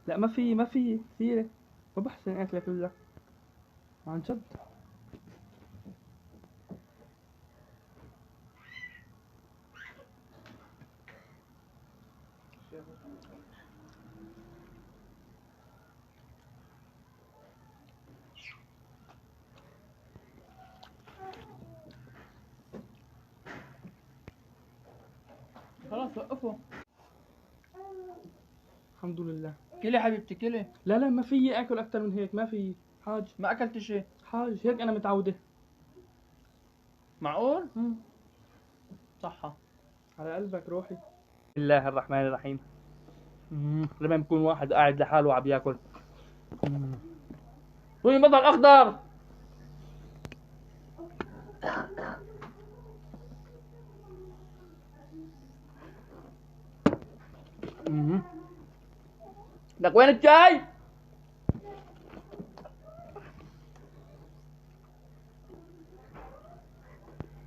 لا ما في كثيرة. ما بحسن اكلها كلها عن جد. خلاص وقفوا. الحمد لله. كلي حبيبتي كلي. لا ما في اكل اكثر من هيك، ما في حاج. ما اكلت شيء. حاج هيك انا متعودة. معقول؟ صحة. على قلبك روحي. بسم الله الرحمن الرحيم. لما يكون واحد قاعد لحاله وعم ياكل. وين بطل اخضر؟ لك وين الشاي؟